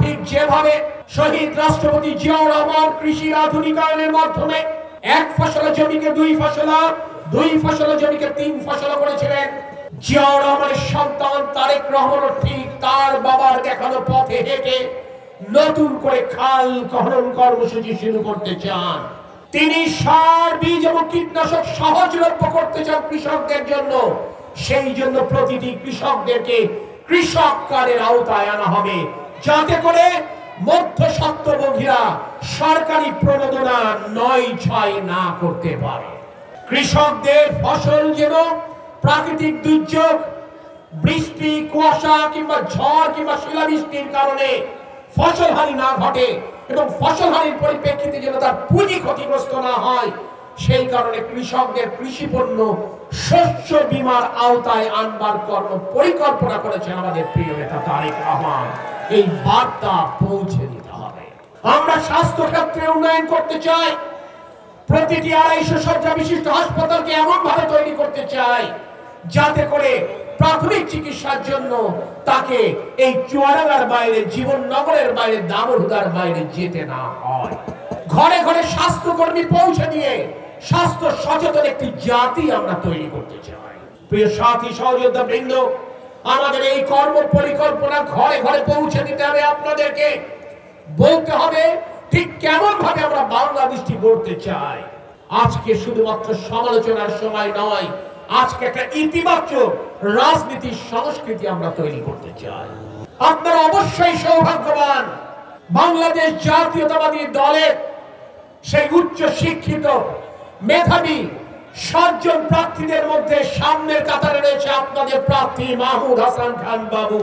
ঠিক যেভাবে শহীদ রাষ্ট্রপতি জিয়াউর রহমান কৃষির আধুনিকায়নের মাধ্যমে এক ফসলা জমিকে দুই ফসলা জমিকে তিন ফসলা করেছিলেন, জিয়াউর রহমানের সন্তান তারেক রহমানও ঠিক তার বাবার দেখানো পথে হেঁটে নতুন করে খাল খনন কর্মসূচি শুরু করতে চান। তিনি সার, বীজ এবং কীটনাশক সহজলভ্য করতে চান কৃষকদের জন্য। সেই জন্য প্রতিটি কৃষকদেরকে কৃষক কার্ডের আওতায় আনা হবে, যাতে করে মধ্যস্বত্বভোগীরা সরকারি প্রণোদনা ৯/৬ না করতে পারে। কৃষকদের ফসল যেন প্রাকৃতিক দুর্যোগ, বৃষ্টি, কুয়াশা কিংবা ঝড় কিংবা শিলাবৃষ্টির কারণে ফসল হানি না ঘটে এবং ফসল হানির পরিপ্রেক্ষিতে যেন তার পুঁজি ক্ষতিগ্রস্ত না হয়, সেই কারণে কৃষকদের কৃষি পণ্য শস্য বীমার আওতায় আনবার কর্ম পরিকল্পনা করেছেন আমাদের প্রিয় নেতা তারেক রহমান। এই বার্তা পৌঁছে দিতে হবে। আমরা স্বাস্থ্য ক্ষেত্রে উন্নয়ন করতে চাই। প্রতিটি ২৫০ শয্যা বিশিষ্ট হাসপাতালকে এমন ভাবে তৈরি করতে চাই যাতে করে প্রাথমিক চিকিৎসার জন্য তাকে এই চুয়াডাঙ্গার বাইরে, জীবননগরের বাইরে, দামোহদার বাইরে যেতে না হয়। ঘরে ঘরে স্বাস্থ্যকর্মী পৌঁছে দিয়ে স্বাস্থ্য সচেতন একটি জাতি আমরা তৈরি করতে চাই। প্রিয় সাথী সহযোদ্ধা বৃন্দ, আমাদের এই কর্ম পরিকল্পনা ঘরে ঘরে পৌঁছে দিতে হবে। আপনাদেরকে বলতে হবে ঠিক কেমন ভাবে আমরা বাংলাদেশটি গড়তে চাই। আজকে শুধুমাত্র সমালোচনার সময় নয়, আজকে একটা ইতিবাচক রাজনীতির সংস্কৃতি আমরা তৈরি করতে চাই। আপনারা অবশ্যই সৌভাগ্যবান, বাংলাদেশ জাতীয়তাবাদী দলের সেই উচ্চ শিক্ষিত মেধাবী ৭ জন প্রার্থীদের মধ্যে সামনের কাতারে রয়েছে আপনাদের প্রার্থী মাহমুদ হাসান খান বাবু।